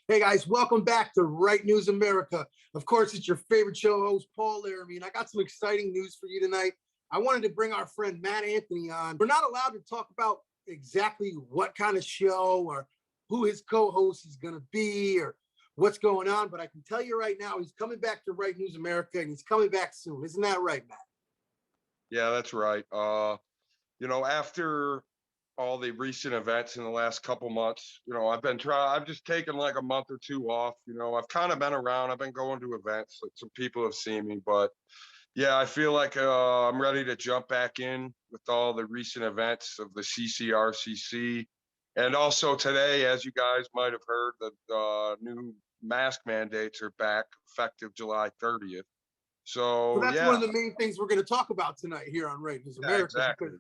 Hey guys, welcome back to Right News America. Of course, it's your favorite show host, Paul Laramie, and I got some exciting news for you tonight. I wanted to bring our friend Matt Anthony on. We're not allowed to talk about exactly what kind of show or who his co-host is going to be or what's going on, but I can tell you right now, he's coming back to Right News America, and he's coming back soon. Isn't that right, Matt? Yeah, that's right. After all the recent events in the last couple months, I've just taken like a month or two off. I've kind of been around. I've been going to events. Like some people have seen me, but yeah, I feel like I'm ready to jump back in with all the recent events of the CCRCC. And also today, as you guys might have heard, the new mask mandates are back effective July 30th. Well, So that's one yeah, of the main things we're going to talk about tonight here on Right News yeah, America, because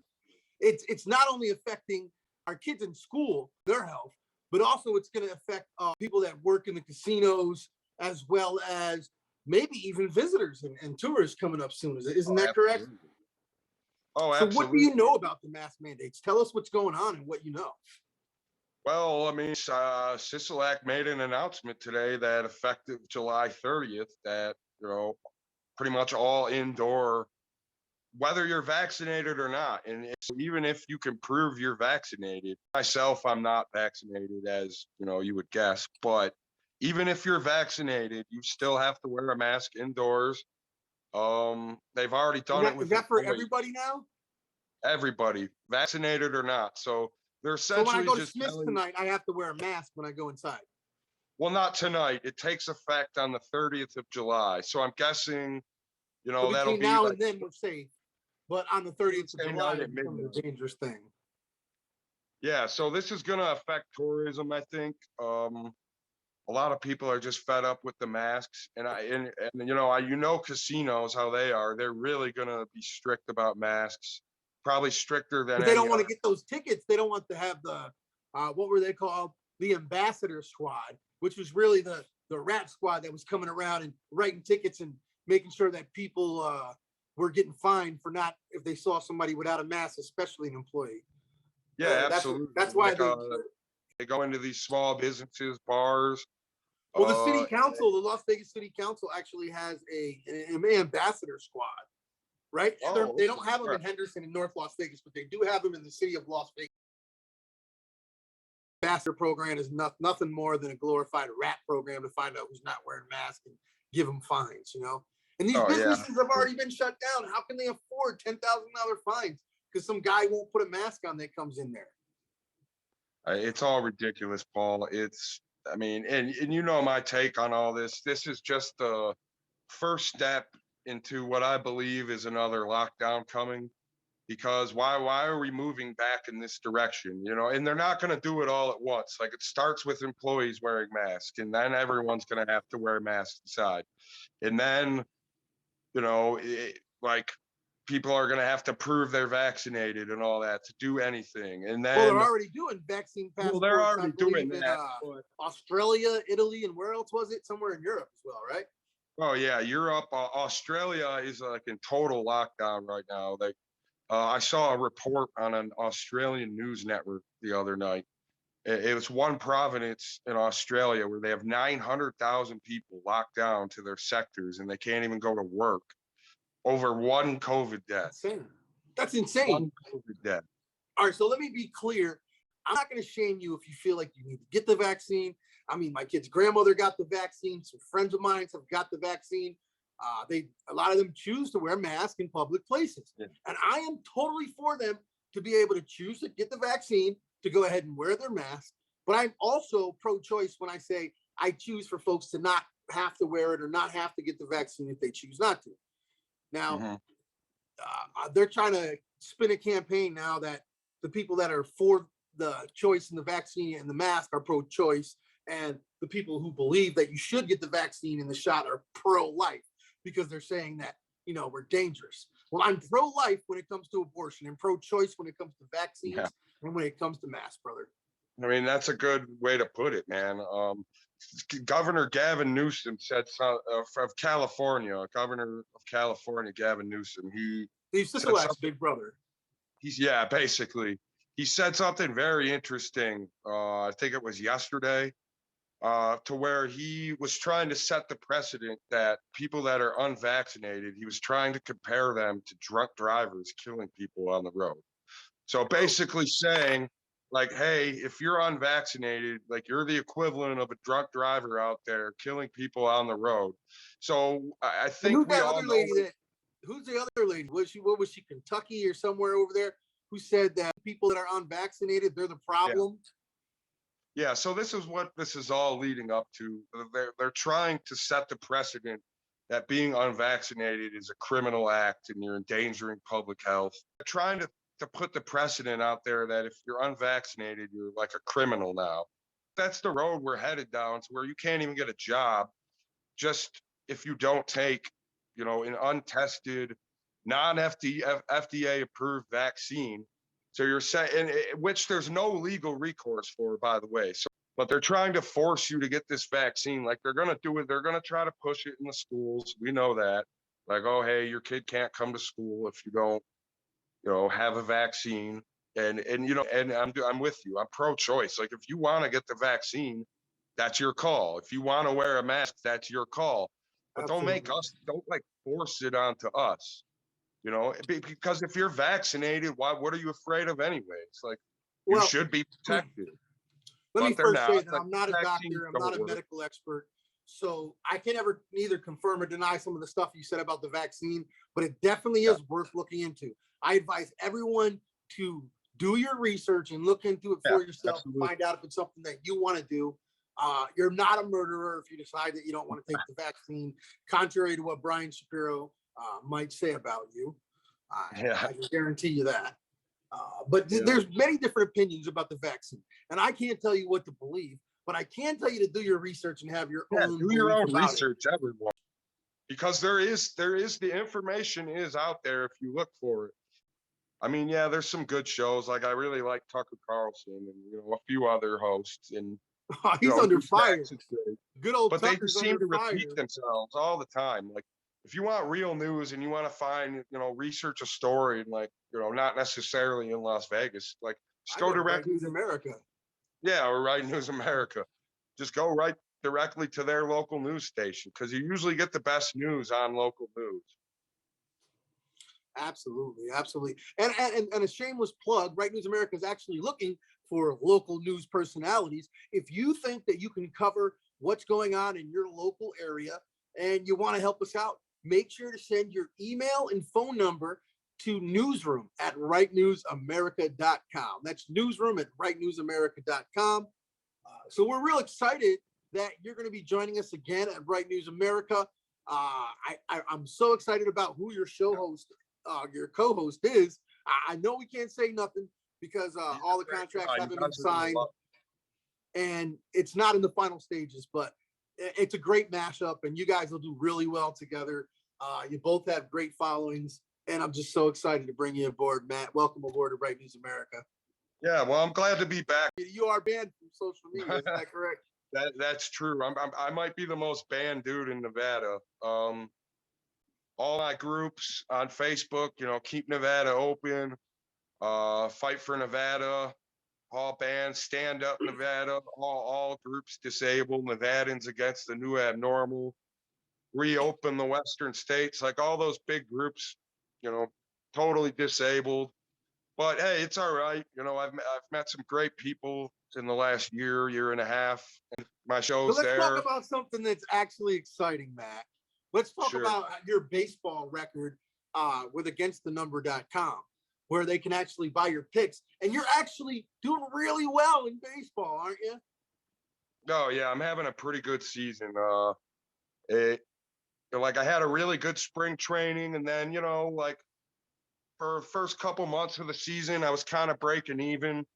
exactly. it's not only affecting our kids in school, their health, but also it's going to affect people that work in the casinos, as well as maybe even visitors and tourists coming up soon. Isn't Oh, that correct? absolutely. Oh, So what do you absolutely. know about the mask mandates? Tell us what's going on and what you know. Well, I mean, Sisolak made an announcement today that effective July 30th, that, pretty much all indoor, whether you're vaccinated or not. And even if you can prove you're vaccinated, myself, I'm not vaccinated, as, you would guess, but even if you're vaccinated, you still have to wear a mask indoors. They've already And done it that is with that for employees, everybody now? everybody, vaccinated or not. So they're So when I essentially go to just Smith's telling. tonight, I have to wear a mask when I go inside. Well, not tonight. It takes effect on the 30th of July. So I'm guessing, So that'll between be now like and then, we're safe. But on the 30th of Tuesday July, night it at becomes midnight. a dangerous thing. Yeah, so this is going to affect tourism, I think. A lot of people are just fed up with the masks, and casinos how they are. They're really going to be strict about masks, probably stricter than Because they don't any want other. to get those tickets. They don't want to have the what were they called? The ambassador squad, which was really the rat squad that was coming around and writing tickets and making sure that people were getting fined for not if they saw somebody without a mask, especially an employee. Yeah, That's absolutely. why Like they go into these small businesses, bars. well, the city Uh, council, the Las Vegas City Council, actually has an ambassador squad, right? oh, They okay. don't have them All in right. Henderson and North Las Vegas, but they do have them in the city of Las Vegas. Ambassador program is nothing more than a glorified rat program to find out who's not wearing masks and give them fines, you know? And these Oh yeah. businesses have already been shut down. How can they afford $10,000 fines because some guy won't put a mask on that comes in there? It's all ridiculous, Paul. I mean, and my take on all this. This is just the first step into what I believe is another lockdown coming. Because why are we moving back in this direction? And they're not going to do it all at once. Like it starts with employees wearing masks, and then everyone's going to have to wear masks inside, and then like people are going to have to prove they're vaccinated and all that to do anything, and Well, they're then. already doing vaccine Well, they're passports, I already doing believe, in that, but Australia, Italy, and where else was it? Somewhere in Europe as well, right? oh yeah, Europe, Australia is like in total lockdown right now. Like I saw a report on an Australian news network the other night. It was one province in Australia where they have 900,000 people locked down to their sectors and they can't even go to work over one COVID death. Insane. That's insane. One COVID death. All right, so let me be clear. I'm not going to shame you if you feel like you need to get the vaccine. I mean, my kid's grandmother got the vaccine. Some friends of mine have got the vaccine. A lot of them choose to wear masks in public places, Yeah. and I am totally for them to be able to choose to get the vaccine to go ahead and wear their mask. But I'm also pro-choice when I say I choose for folks to not have to wear it or not have to get the vaccine if they choose not to. Now, Mhm. they're trying to spin a campaign now that the people that are for the choice in the vaccine and the mask are pro-choice, and the people who believe that you should get the vaccine and the shot are pro-life because they're saying that we're dangerous. Well, I'm pro-life when it comes to abortion and pro-choice when it comes to Yeah. vaccines and when it comes to masks, brother. I mean, that's a good way to put it, man. Governor Gavin Newsom said of California, Governor of California, Gavin Newsom, he Steve said Sisolak's something. big brother. Yeah, basically, he said something very interesting. I think it was yesterday. to where he was trying to set the precedent that people that are unvaccinated, he was trying to compare them to drunk drivers killing people on the road. So basically saying, like, hey, if you're unvaccinated, like you're the equivalent of a drunk driver out there killing people on the road. So I And think who's we that all other know. lady that? Who's the other lady? What was she, Kentucky or somewhere over there? Who said that people that are unvaccinated, they're the Yeah. problem? Yeah, so this is what this is all leading up to. They're trying to set the precedent that being unvaccinated is a criminal act and you're endangering public health. They're trying to put the precedent out there that if you're unvaccinated, you're like a criminal now. That's the road we're headed down to where you can't even get a job just if you don't take, an untested, non-FDA approved vaccine. So you're saying, which there's no legal recourse for, by the way. So, but they're trying to force you to get this vaccine. Like they're going to do it. They're going to try to push it in the schools. We know that. Like, oh, hey, your kid can't come to school if you don't, have a vaccine. And I'm with you. I'm pro-choice. Like if you want to get the vaccine, that's your call. If you want to wear a mask, that's your call. But Absolutely. don't like force it onto us. Because if you're vaccinated, what are you afraid of anyways? Like you Well, should be protected, let me but they're first say not. that Like I'm not a vaccines doctor, I'm not don't a work. medical expert, so I can never neither confirm or deny some of the stuff you said about the vaccine, but it definitely Yeah, is worth looking into. I advise everyone to do your research and look into it yeah, for yourself and absolutely. find out if it's something that you want to do. You're not a murderer if you decide that you don't want to take the vaccine, contrary to what Brian Shapiro might say about you. Yeah, I can guarantee you that. But yeah, there's many different opinions about the vaccine, and I can't tell you what to believe, but I can tell you to do your research and have your yeah. own Do your belief own about it. research, everyone, because there is the information is out there if you look for it. I mean, yeah, there's some good shows. Like I really like Tucker Carlson and a few other hosts, and He's under fire. Newsmax is great. Good old But they Tucker's just seem under to repeat fire. themselves all the time. Like if you want real news and you want to find, research a story and like, not necessarily in Las Vegas, like just I go go to Right directly News America. yeah, or Right News America. Just go right directly to their local news station because you usually get the best news on local news. Absolutely, absolutely. And a shameless plug, Right News America is actually looking for local news personalities. If you think that you can cover what's going on in your local area and you want to help us out, make sure to send your email and phone number to newsroom@rightnewsamerica.com. That's newsroom@rightnewsamerica.com. So we're real excited that you're going to be joining us again at Bright News America. I'm so excited about who your show host, your co-host is. I know we can't say nothing because He's all a the great contracts guy. You haven't been guys are gonna signed love and it's not in the final stages, but it's a great mashup and you guys will do really well together. You both have great followings and I'm just so excited to bring you aboard, Matt. Welcome aboard to Bright News America. Yeah, well, I'm glad to be back. You are banned from social media, isn't that correct? That's true. I might be the most banned dude in Nevada. All my groups on Facebook, keep Nevada open, fight for Nevada, all bands, stand up Nevada, all groups disabled, Nevadans against the new abnormal, reopen the Western states, like all those big groups, you know, totally disabled. But hey, it's all right. I've met some great people in the last year and a half, and my But show's let's talk there. about something that's actually exciting, Matt. Let's talk Sure. about your baseball record with againstthenumber.com, where they can actually buy your picks. And you're actually doing really well in baseball, aren't you? Oh yeah, I'm having a pretty good season. It like I had a really good spring training, and then like for the first couple months of the season, I was kind of breaking even.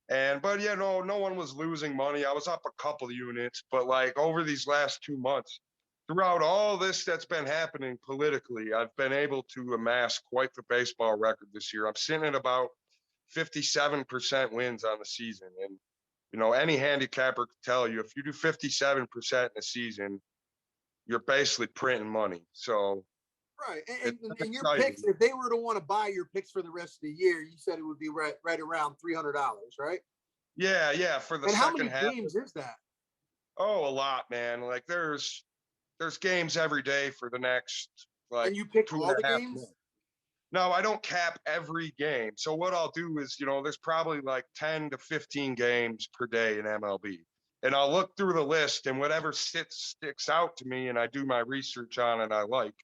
But yeah, no one was losing money. I was up a couple units, but like over these last 2 months, throughout all this that's been happening politically, I've been able to amass quite the baseball record this year. I'm sitting at about 57% wins on the season. And, any handicapper could tell you if you do 57% in a season, you're basically printing money. So Right. it's And your exciting. picks, if they were to want to buy your picks for the rest of the year, you said it would be right around $300, right? Yeah, for the And how second many half. games is that? Oh, a lot, man. Like there's games every day for the next like And you pick two all and the a half months. games? No, I don't cap every game. So what I'll do is, there's probably like 10 to 15 games per day in MLB. And I'll look through the list and whatever sticks out to me and I do my research on and I like,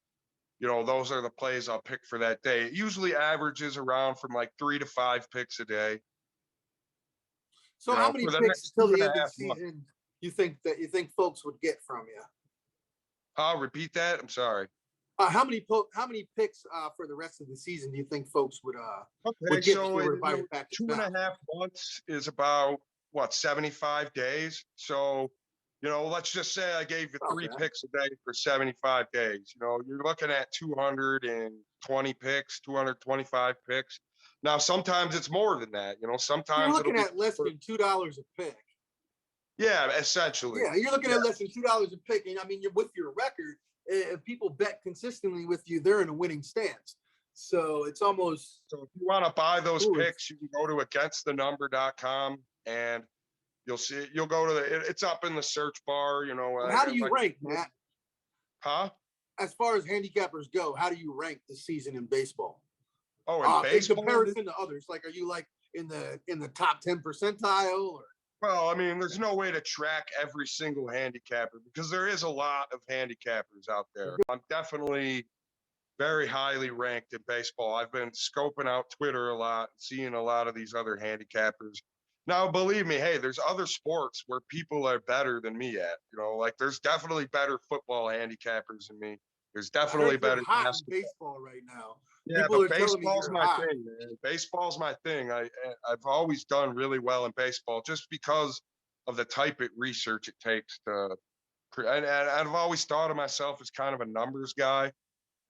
those are the plays I'll pick for that day. It usually averages around from like 3 to 5 picks a day, So how many for the picks next until two the and end a of the half months. season you think folks would get from you? I'll repeat that. I'm sorry. How many picks for the rest of the season do you think folks would Okay, would get if so they were to buy your package two and now? a half months is about what, 75 days. So, let's just say I gave you three Okay. picks a day for 75 days. You're looking at 220 picks, 225 picks. Now, sometimes it's more than that. You're Sometimes it'll looking be, at less than $2 a pick. yeah, essentially. Yeah, you're looking Yeah. at less than $2 a pick, and I mean, you're with your record. If people bet consistently with you, they're in a winning stance. So it's almost So if you want to buy those foolish. picks, you can go to againstthenumber.com and you'll go to it's up in the search bar, But how do you like, rank, Matt? huh? As far as handicappers go, how do you rank this season in baseball? Oh, in In baseball, comparison to others, like, are you like in the top 10 percentile, or well, I mean, there's no way to track every single handicapper because there is a lot of handicappers out there. I'm definitely very highly ranked in baseball. I've been scoping out Twitter a lot, seeing a lot of these other handicappers. Now, believe me, hey, there's other sports where people are better than me at. Like there's definitely better football handicappers than me. There's I definitely heard you're better hot in basketball. baseball right now. Yeah, People but are telling me baseball's you're my hot. thing, man. Baseball's my thing. I've always done really well in baseball just because of the type of research it takes to. And I've always thought of myself as kind of a numbers guy.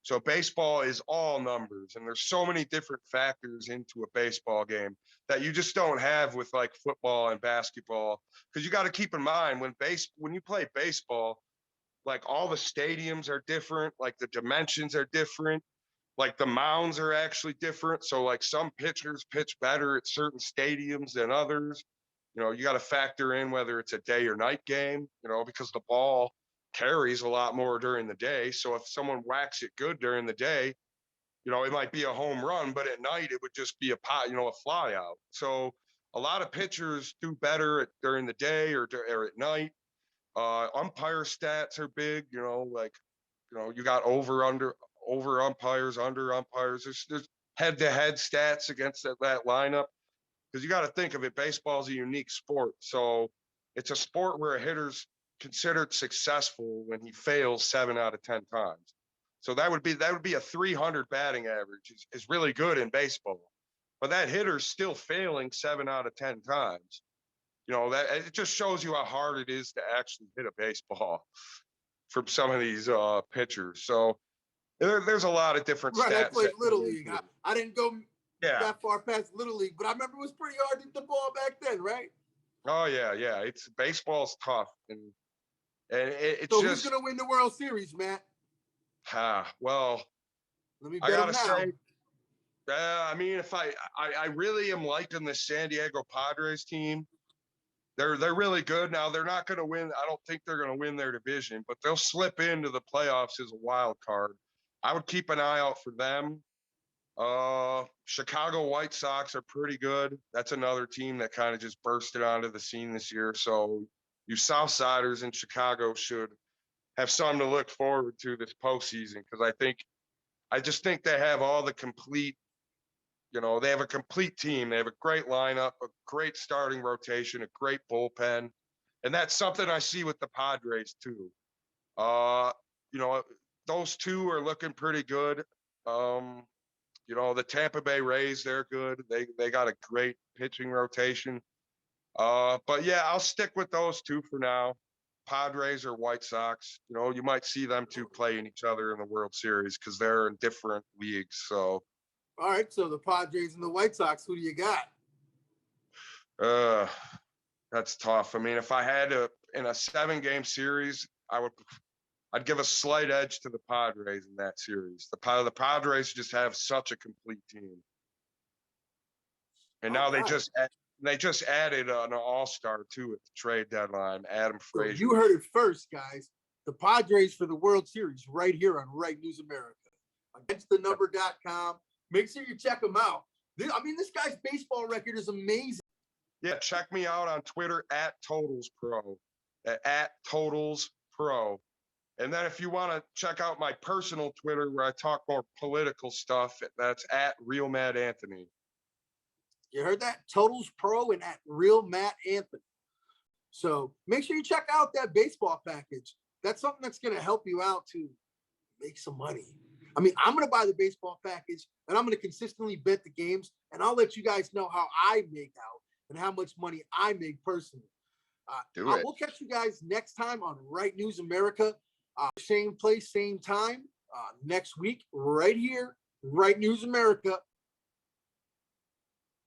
So baseball is all numbers, and there's so many different factors into a baseball game that you just don't have with like football and basketball. Because you got to keep in mind when you play baseball, like all the stadiums are different, like the dimensions are different, like the mounds are actually different. So like some pitchers pitch better at certain stadiums than others. You got to factor in whether it's a day or night game, because the ball carries a lot more during the day. So if someone whacks it good during the day, it might be a home run, but at night it would just be a fly out. So a lot of pitchers do better during the day or at night. Umpire stats are big, like, you got over umpires, under umpires. There's head to head stats against that lineup because you got to think of it. Baseball is a unique sport, so it's a sport where a hitter's considered successful when he fails 7 out of 10 times. So that would be a 300 batting average is really good in baseball, but that hitter's still failing 7 out of 10 times. That it just shows you how hard it is to actually hit a baseball from some of these pitchers. So there's a lot of different Right, I stats played that go little league. into it. I didn't go Yeah. that far past little league, but I remember it was pretty hard to hit the ball back then, right? Oh yeah, yeah. It's baseball's tough, and it's So who's just, gonna win the World Series, Matt? well, Let me I bet them gotta say, now. I mean, if I really am liking the San Diego Padres team. They're really good. Now they're not going to win. I don't think they're going to win their division, but they'll slip into the playoffs as a wild card. I would keep an eye out for them. Chicago White Sox are pretty good. That's another team that kind of just bursted onto the scene this year. So you Southsiders in Chicago should have something to look forward to this postseason because I just think they have all the complete. They have a complete team. They have a great lineup, a great starting rotation, a great bullpen, and that's something I see with the Padres too. Uh, you know, those two are looking pretty good. Um, the Tampa Bay Rays, they're good. They got a great pitching rotation. But yeah, I'll stick with those two for now. Padres or White Sox. You might see them two playing each other in the World Series because they're in different leagues. So All right, so the Padres and the White Sox, who do you got? uh that's tough. I mean, if I had to in a 7 game series, I'd give a slight edge to the Padres in that series. The Padres just have such a complete team. And All now right. They just added an all-star to it, the trade deadline, Adam So Frazier. you heard it first, guys. The Padres for the World Series right here on Right News America. AgainstTheNumber.com. Make sure you check him out. This guy's baseball record is amazing. Yeah, check me out on Twitter at TotalsPro, at TotalsPro. And then if you want to check out my personal Twitter where I talk more political stuff, that's at Real Mad Anthony. You heard that? Totals Pro and at Real Matt Anthony. So make sure you check out that baseball package. That's something that's going to help you out to make some money. I'm going to buy the baseball package and I'm going to consistently bet the games, and I'll let you guys know how I make out and how much money I make personally. We'll catch you guys next time on Right News America. Same place, same time next week, right here, Right News America.